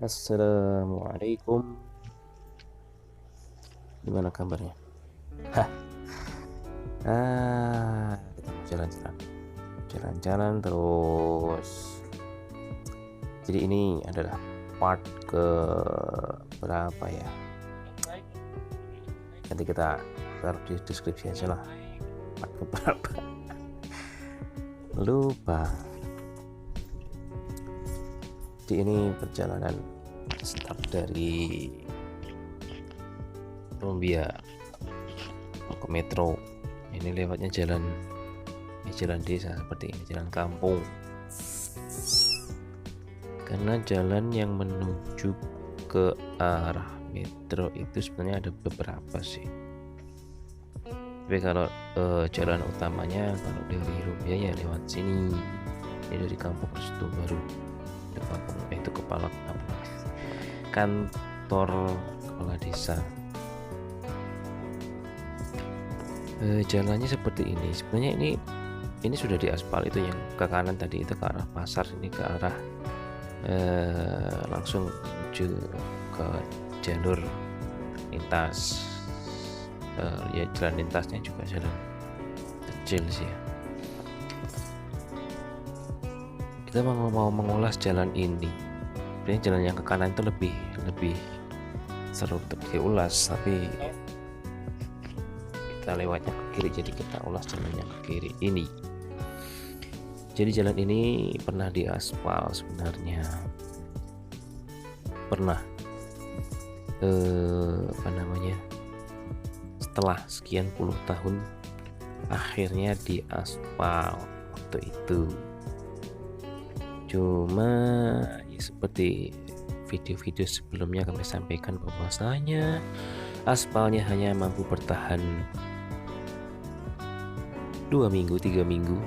Assalamualaikum. Gimana kabarnya? Hah. Kita mau jalan-jalan terus. Jadi ini adalah part ke berapa ya? Nanti kita taruh di deskripsi aja lah. Part ke berapa? Lupa. Jadi ini perjalanan start dari Columbia ke metro. Ini lewatnya jalan desa seperti ini, jalan kampung. Karena jalan yang menuju ke arah metro itu sebenarnya ada beberapa sih. Tapi kalau jalan utamanya kalau dari Columbia ya lewat sini. Ini dari kampung Restu Baru. Kampung itu kantor kepala desa. Jalannya seperti ini. Sebenarnya ini sudah diaspal. Itu yang ke kanan tadi itu ke arah pasar, ini ke arah langsung menuju ke jalur lintas. Ya jalan lintasnya juga jalan kecil sih ya. Kita mau mengulas jalan ini. Sebenarnya jalan yang ke kanan itu lebih seru untuk diulas, tapi kita lewatnya ke kiri, jadi kita ulas jalan yang ke kiri ini. Jadi jalan ini pernah diaspal sebenarnya, pernah setelah sekian puluh tahun akhirnya diaspal waktu itu. Cuma ya seperti video-video sebelumnya kami sampaikan bahwasanya aspalnya hanya mampu bertahan 2 minggu 3 minggu,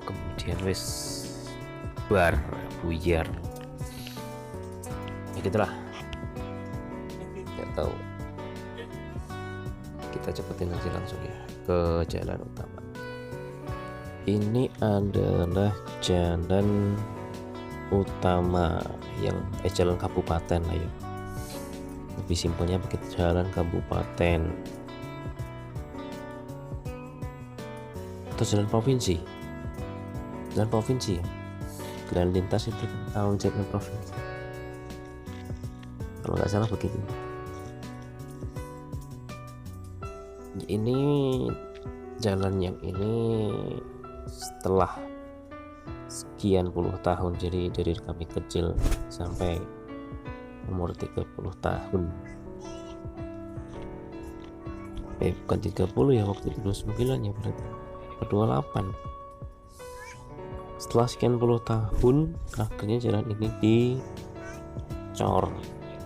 kemudian wes buyar ya gitulah, nggak tahu. Kita cepetin aja langsung ya ke jalan utama. Ini adalah jalan utama yang jalan kabupaten lah ya, lebih simpelnya begitu, jalan kabupaten atau jalan provinsi ya, jalan lintas itu tahun jalan provinsi kalau nggak salah begitu. Ini jalan yang ini setelah sekian puluh tahun, jadi dari kami kecil sampai umur 30 tahun, bukan 30 ya, waktu itu 29 ya, berarti 28. Setelah sekian puluh tahun akhirnya jalan ini dicor.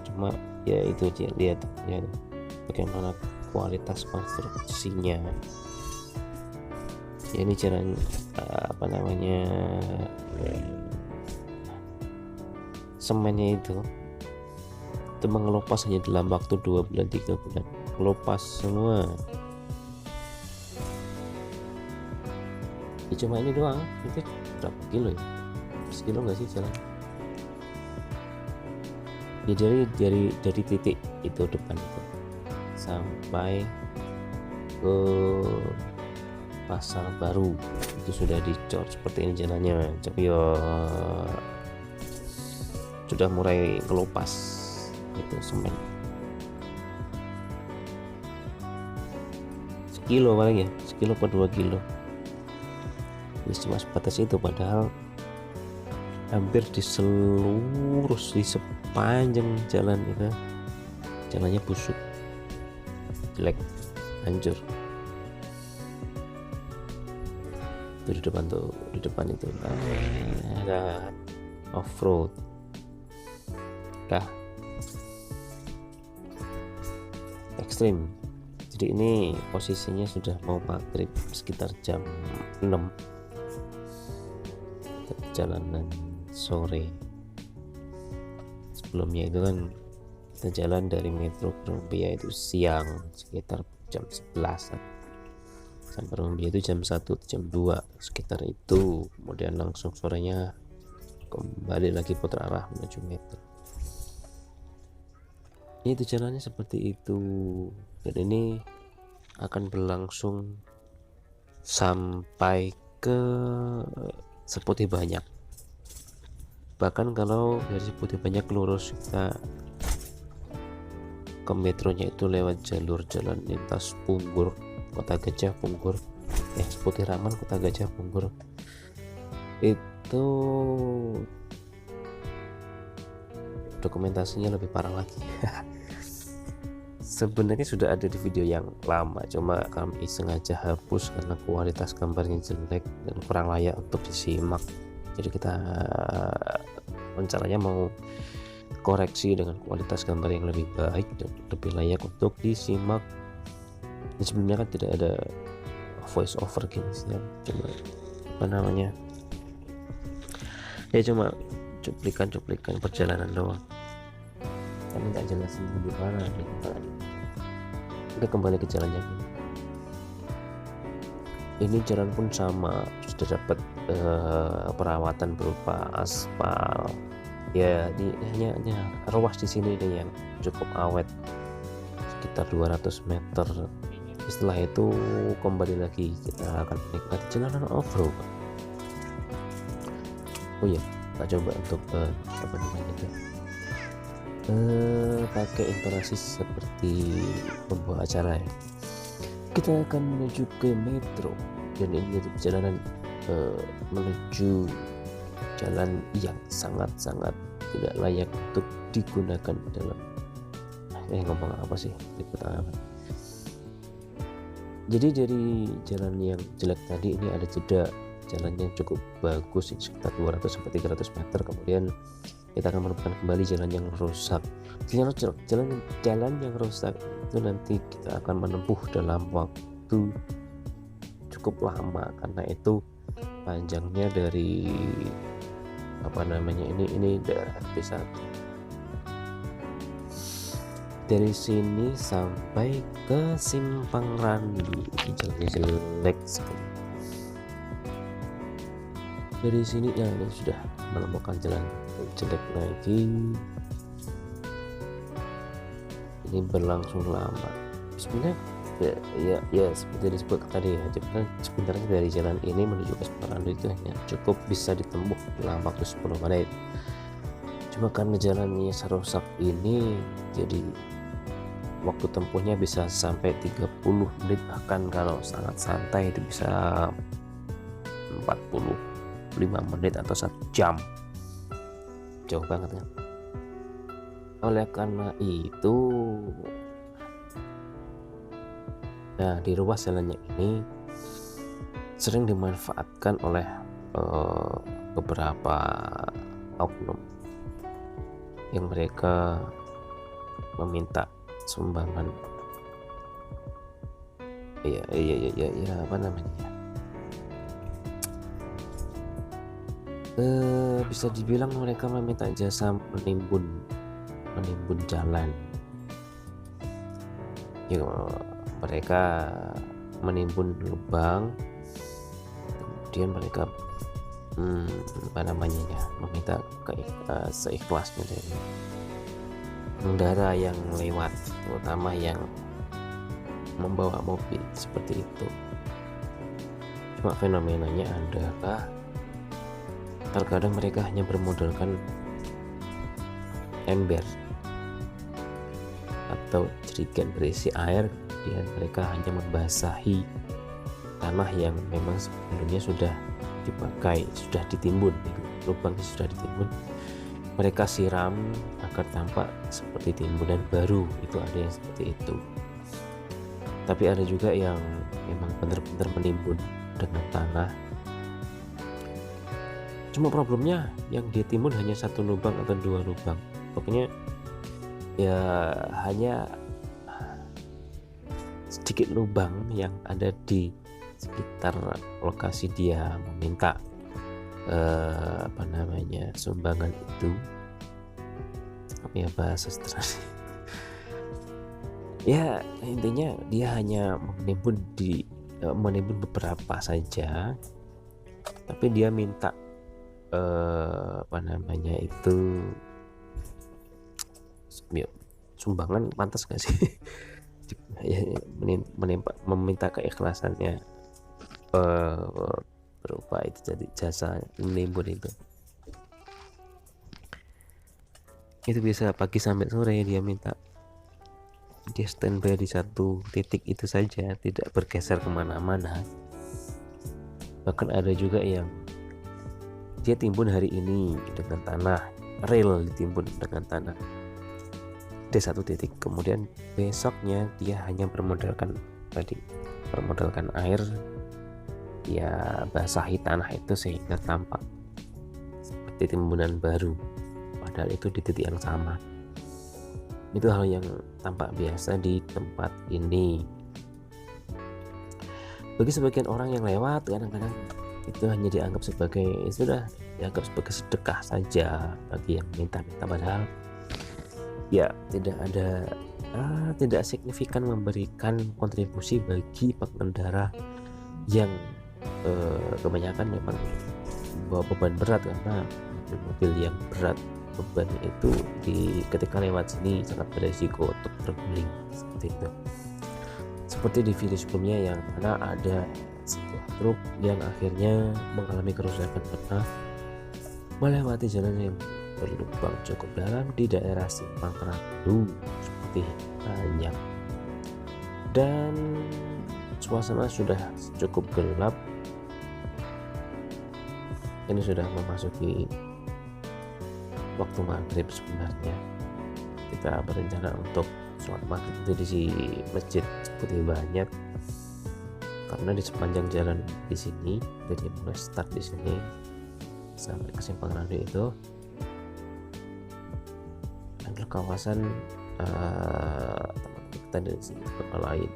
Cuma ya itu dia, lihat ya bagaimana kualitas konstruksinya ya. Ini jalan semennya itu mengelupas hanya dalam waktu 2 bulan 3 bulan, ngelupas semua ya. Cuma ini doang, itu berapa kilo ya, 100 kilo nggak sih jalan ya, dari titik itu depan itu sampai ke Pasar Baru itu sudah dicor seperti ini jalannya. Tapi ya sudah mulai kelupas itu semen sekilo paling ya, sekilo per 2 kilo ya, cuma sebatas itu. Padahal hampir di sepanjang jalan itu jalannya busuk, jelek, hancur. Itu di depan itu ada off-road ekstrim. Jadi ini posisinya sudah mau maghrib, sekitar jam 6 perjalanan sore. Sebelumnya itu kan kita jalan dari metro Columbia itu siang sekitar jam 11 sampai Columbia itu jam 1 jam 2 sekitar itu. Kemudian langsung sorenya kembali lagi putar arah menuju metro. Itu jalannya seperti itu, dan ini akan berlangsung sampai ke Seputih Banyak. Bahkan kalau dari Seputih Banyak lurus kita ke metronya itu lewat jalur jalan lintas Punggur, Kota Gajah Punggur, Seputih Raman, Kota Gajah Punggur, itu dokumentasinya lebih parah lagi. Sebenarnya sudah ada di video yang lama, cuma kami sengaja hapus karena kualitas gambarnya jelek dan kurang layak untuk disimak. Jadi kita rencananya mau koreksi dengan kualitas gambar yang lebih baik dan lebih layak untuk disimak. Dan sebenarnya kan tidak ada voice over gini sih ya, cuma apa namanya ya, cuma cuplikan perjalanan doang, kami nggak jelasin di mana kita kembali ke jalannya. Ini jalan pun sama, sudah dapat perawatan berupa aspal ya, hanya ruas di sini nih yang cukup awet, sekitar 200 meter. Setelah itu kembali lagi kita akan menikmati jalanan off-road. Oh ya, kita coba untuk apa namanya itu pakai intonasi seperti pembawa acara ya. Kita akan menuju ke metro, dan ini perjalanan menuju jalan yang sangat-sangat tidak layak untuk digunakan dalam ngomong apa sih liputan. Jadi dari jalan yang jelek tadi ini ada jeda jalan yang cukup bagus, sekitar 200 sampai 300 meter. Kemudian kita akan menemukan kembali jalan yang rusak. Jalan yang rusak itu nanti kita akan menempuh dalam waktu cukup lama, karena itu panjangnya dari apa namanya ini daerah desa. Dari sini sampai ke Simpang Randu, jalannya jelek sekali. Dari sini ya ini sudah menemukan jalan jelek lagi. Ini berlangsung lama. Sebenarnya ya seperti disebut tadi ya, sebenarnya dari jalan ini menuju ke Simpang Randu itu hanya cukup bisa ditempuh dalam waktu 10 menit. Cuma karena jalannya rusak ini, jadi waktu tempuhnya bisa sampai 30 menit, bahkan kalau sangat santai itu bisa 45 menit atau 1 jam. Jauh banget kan. Oleh karena itu, nah di ruas jalannya ini sering dimanfaatkan oleh beberapa oknum yang mereka meminta sumbangan ya apa namanya bisa dibilang mereka meminta jasa menimbun jalan ya. Mereka menimbun lubang, kemudian mereka apa namanya ya, meminta seikhlasnya dari pengendara yang lewat, terutama yang membawa mobil seperti itu. Cuma fenomenanya adalah terkadang mereka hanya bermodalkan ember atau jerigen berisi air, kemudian mereka hanya membasahi tanah yang memang sebelumnya sudah dipakai, sudah ditimbun, lubangnya sudah ditimbun. Mereka siram agar tampak seperti timbunan baru. Itu ada yang seperti itu. Tapi ada juga yang memang benar-benar menimbun dengan tanah. Cuma problemnya yang ditimbun hanya 1 lubang atau 2 lubang. Pokoknya ya hanya sedikit lubang yang ada di sekitar lokasi dia meminta apa namanya sumbangan itu. Apa ya bahasa sederhana ya, intinya dia hanya menimbun beberapa saja, tapi dia minta apa namanya itu sumbangan pantas gak sih? Ya, meminta keikhlasannya berupa itu jadi jasa menimbun itu bisa pagi sampai sore dia minta, dia standby di satu titik itu saja, tidak bergeser kemana-mana. Bahkan ada juga yang dia timbun hari ini dengan tanah real, ditimbun dengan tanah di satu titik, kemudian besoknya dia hanya bermodalkan air, dia basahi tanah itu sehingga tampak seperti timbunan baru, padahal itu di titik yang sama. Itu hal yang tampak biasa di tempat ini. Bagi sebagian orang yang lewat, kadang-kadang itu hanya dianggap sebagai sedekah saja bagi yang minta-minta, padahal ya tidak signifikan memberikan kontribusi bagi pengendara yang kebanyakan memang bawa beban berat, karena mobil yang berat bebannya itu ketika lewat sini sangat beresiko untuk terguling seperti itu. Seperti di video sebelumnya yang mana ada sebuah truk yang akhirnya mengalami kerusakan karena melewati jalan yang berlubang cukup dalam di daerah Simpang Randu seperti banyak, dan suasana sudah cukup gelap. Ini sudah memasuki waktu maghrib. Sebenarnya kita berencana untuk sholat maghrib itu di masjid Putih Banyak, karena di sepanjang jalan di sini, jadi mulai start di sini sampai ke Simpang Randu itu adalah kawasan kita dari sini ke lain.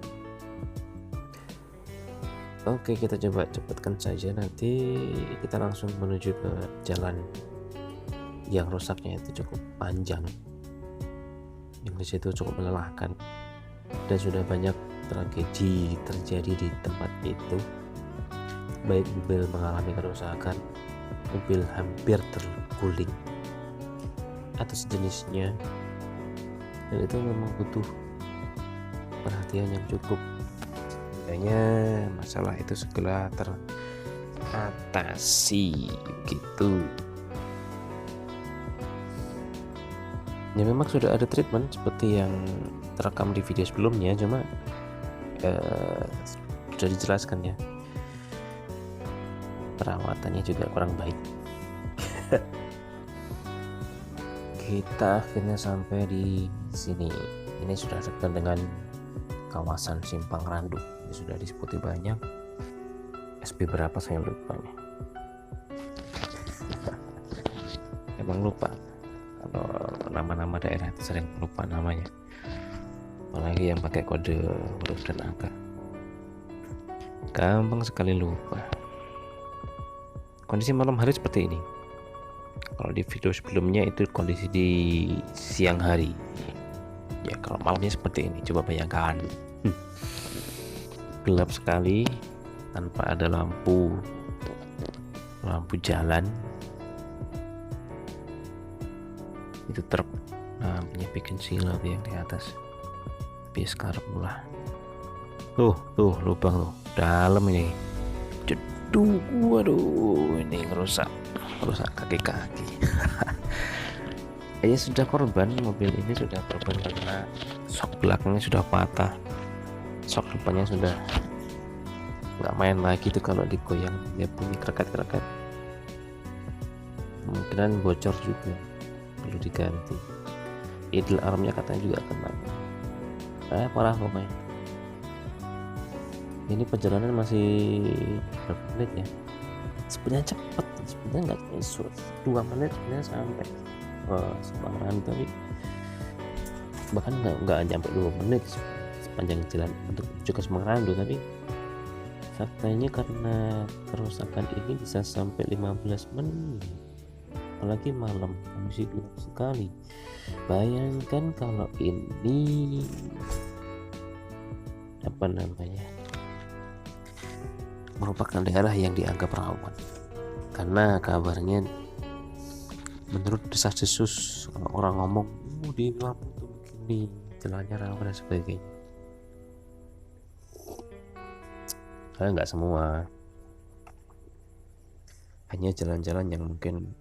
Oke, kita coba cepatkan saja, nanti kita langsung menuju ke jalan yang rusaknya itu cukup panjang, yang di situ cukup melelahkan, dan sudah banyak tragedi terjadi di tempat itu, baik mobil mengalami kerusakan, mobil hampir terguling atau sejenisnya, dan itu memang butuh perhatian yang cukup. Kayaknya masalah itu segera teratasi gitu. Ya memang sudah ada treatment seperti yang terekam di video sebelumnya, cuma sudah dijelaskan ya, perawatannya juga kurang baik. Kita akhirnya sampai di sini. Ini sudah dekat dengan kawasan Simpang Randu. Ini sudah disebut banyak. SP berapa saya lupa nih. Emang lupa. Kalau nama-nama daerah itu sering lupa namanya, apalagi yang pakai kode huruf dan angka, gampang sekali lupa. Kondisi malam hari seperti ini. Kalau di video sebelumnya itu kondisi di siang hari, ya kalau malamnya seperti ini, coba bayangkan. Gelap sekali, tanpa ada lampu jalan. Itu truk punya bikin silau yang di atas, tapi sekarang mulai tuh lubang tuh dalam ini, jeduk, waduh, ini ngerusak kaki. Kayaknya sudah korban, mobil ini sudah korban karena sok belakangnya sudah patah, sok depannya sudah nggak main lagi tuh, kalau digoyang dia bunyi krekat. Kemungkinan bocor juga, perlu diganti. Idle armnya katanya juga kena. Parah pokoknya. Ini perjalanan masih berapa menit ya? Sebenarnya cepet, sebenarnya nggak 2 menit sebenarnya sampai Simpang Randu, tapi bahkan nggak nyampe 2 menit sepanjang jalan untuk menuju ke Simpang Randu. Tapi faktanya karena kerusakan ini bisa sampai 15 menit, apalagi malam, kondisi gelap sekali. Bayangkan kalau ini merupakan daerah yang dianggap rawan, karena kabarnya menurut desas-desus orang ngomong di Lampung tuh begini, jalannya rawa dan sebagainya. Karena nggak semua, hanya jalan-jalan yang mungkin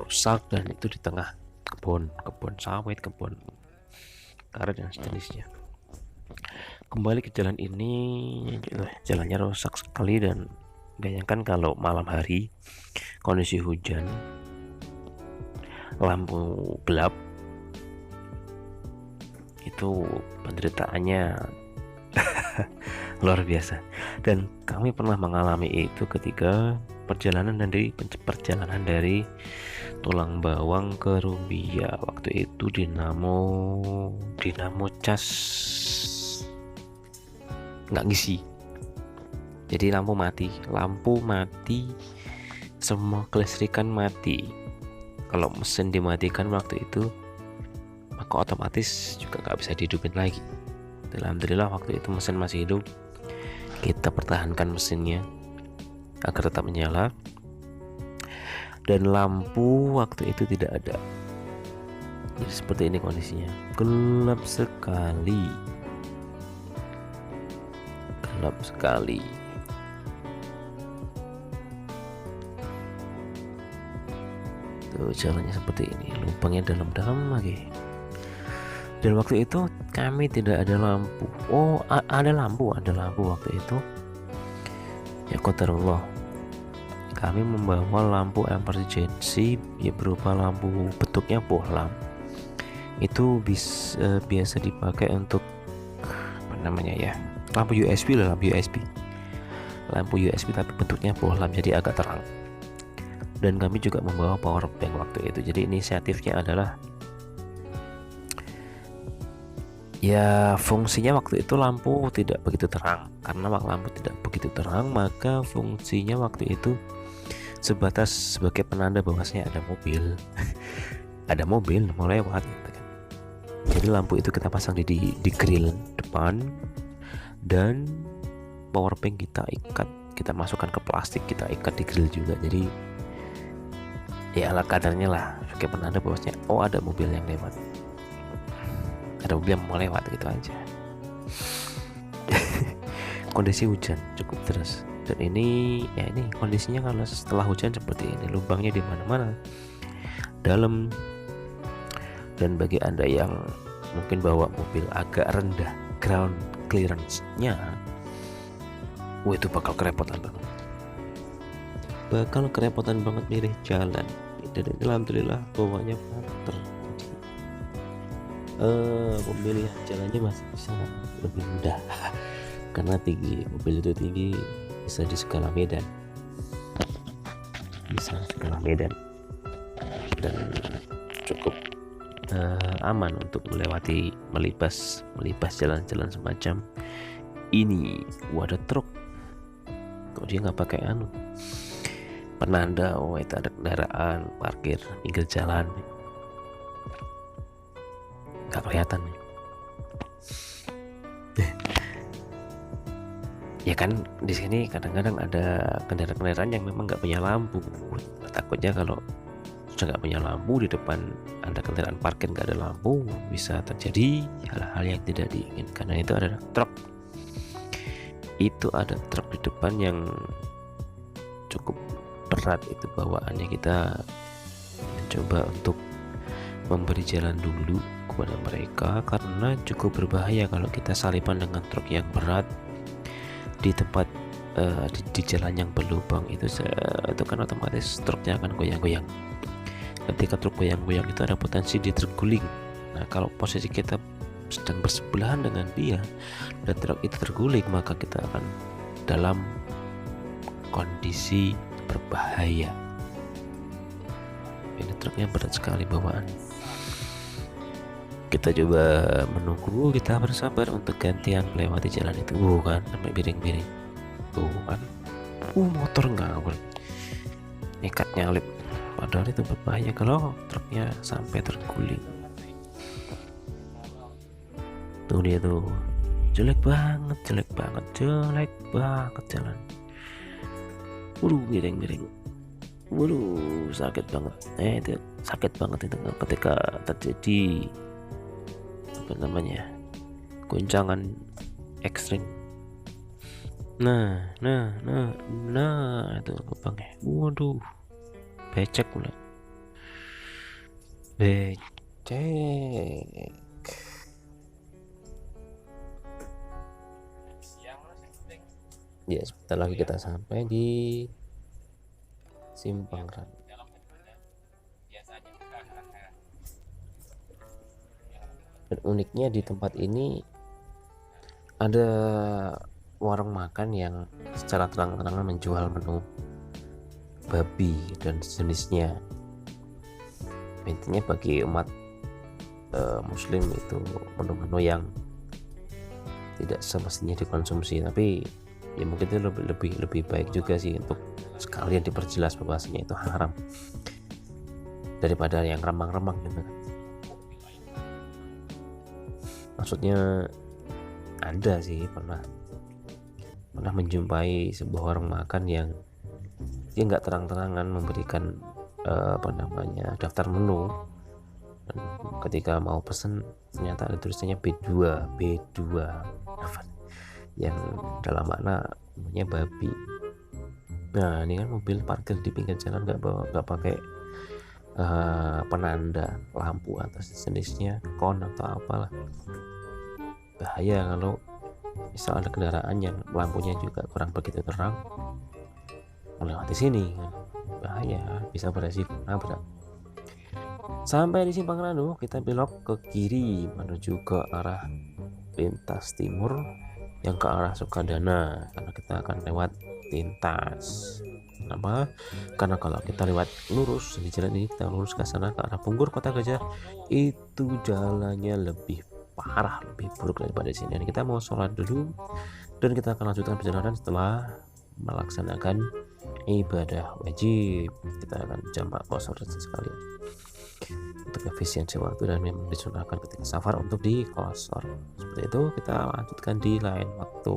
rusak dan itu di tengah kebun sawit, kebun karet dan sejenisnya. Kembali ke jalan ini, jalannya rusak sekali dan bayangkan kalau malam hari kondisi hujan, lampu gelap, itu penderitaannya luar biasa. Dan kami pernah mengalami itu ketika perjalanan dari Tulang Bawang ke Rumbia. Waktu itu dinamo cas nggak ngisi, jadi lampu mati, semua kelistrikan mati. Kalau mesin dimatikan waktu itu, maka otomatis juga nggak bisa dihidupin lagi. Alhamdulillah waktu itu mesin masih hidup, kita pertahankan mesinnya agar tetap menyala, dan lampu waktu itu tidak ada. Jadi seperti ini kondisinya, gelap sekali. Tuh jalannya seperti ini, lubangnya dalam-dalam lagi. Dan waktu itu kami tidak ada lampu. Ada lampu waktu itu. Ya qadarullah, kami membawa lampu emergency, ya berupa lampu bentuknya bohlam. Itu biasa dipakai untuk apa namanya ya, lampu USB tapi bentuknya bohlam, jadi agak terang. Dan kami juga membawa power bank waktu itu. Jadi inisiatifnya adalah, ya fungsinya waktu itu lampu tidak begitu terang. Karena lampu tidak begitu terang, maka fungsinya waktu itu sebatas sebagai penanda bahwasanya ada mobil ada mobil mau lewat gitu kan. Jadi lampu itu kita pasang di grill depan, dan power bank kita masukkan ke plastik, kita ikat di grill juga. Jadi ya ala kadarnya lah, sebagai penanda bahwasanya ada mobil yang lewat, ada mobil yang mau lewat, gitu aja. Kondisi hujan cukup deras, dan ini kondisinya kalau setelah hujan seperti ini, lubangnya di mana-mana dalam. Dan bagi Anda yang mungkin bawa mobil agak rendah ground clearance-nya, itu bakal kerepotan banget milih jalan. Dan alhamdulillah bawanya pater, pemilihan jalannya masih bisa lebih mudah karena mobil itu tinggi, bisa di segala medan, dan cukup aman untuk melibas jalan-jalan semacam ini. Ada truk, kok dia nggak pakai penanda, itu ada kendaraan parkir pinggir jalan, nggak kelihatan. Ya kan di sini kadang-kadang ada kendaraan yang memang nggak punya lampu. Takutnya kalau sudah nggak punya lampu, di depan ada kendaraan parkir nggak ada lampu, bisa terjadi hal-hal yang tidak diinginkan. Karena itu ada truk. Itu ada truk di depan yang cukup berat, itu bawaannya. Kita mencoba untuk memberi jalan dulu kepada mereka, karena cukup berbahaya kalau kita salipan dengan truk yang berat di tempat di jalan yang berlubang. Itu kan otomatis truknya akan goyang-goyang. Ketika truk goyang-goyang itu ada potensi dia terguling. Nah, kalau posisi kita sedang bersebelahan dengan dia dan truk itu terguling, maka kita akan dalam kondisi berbahaya. Ini truknya berat sekali bawaan. Kita coba menunggu, kita bersabar untuk gantian melewati jalan itu. Kan sampai miring-miring. Kan motor ngawur, nekat nyalip, padahal itu berbahaya kalau truknya sampai terguling. Tuh dia tuh, jelek banget jalan. Miring-miring. Sakit banget. Itu sakit banget itu ketika terjadi apa namanya goncangan ekstrim. Nah itu lubangnya, waduh, becek pula, becek. Ya sebentar lagi kita sampai di Simpang Randu. Dan uniknya di tempat ini ada warung makan yang secara terang-terangan menjual menu babi dan sejenisnya. Intinya bagi umat muslim itu menu-menu yang tidak semestinya dikonsumsi, tapi ya mungkin itu lebih baik juga sih untuk sekalian diperjelas bahwasanya itu haram daripada yang remang-remang gitu. Maksudnya ada sih pernah menjumpai sebuah warung makan yang dia nggak terang-terangan memberikan daftar menu, dan ketika mau pesen ternyata ada tulisannya B2 yang dalam makna namanya babi. Nah ini kan mobil parkir di pinggir jalan nggak pakai penanda lampu atas jenisnya kon atau apalah. Bahaya kalau misal ada kendaraan yang lampunya juga kurang begitu terang melewati sini, bahaya, bisa beresiko nabrak. Sampai di Simpang Randu kita belok ke kiri menuju ke arah lintas timur yang ke arah Sukadana, karena kita akan lewat lintas. Kenapa? Karena kalau kita lewat lurus di jalan ini, kita lurus ke sana ke arah Punggur Kota Gajah, itu jalannya lebih parah, lebih buruk daripada di sini. Dan kita mau sholat dulu dan kita akan lanjutkan perjalanan setelah melaksanakan ibadah wajib. Kita akan jam 4 sore sekalian untuk efisiensi waktu, dan memang disunahkan ketika safar untuk dikosor. Seperti itu, kita lanjutkan di lain waktu.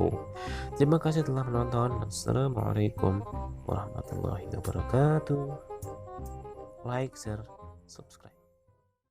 Terima kasih telah menonton. Assalamualaikum warahmatullahi wabarakatuh. Like, share, subscribe.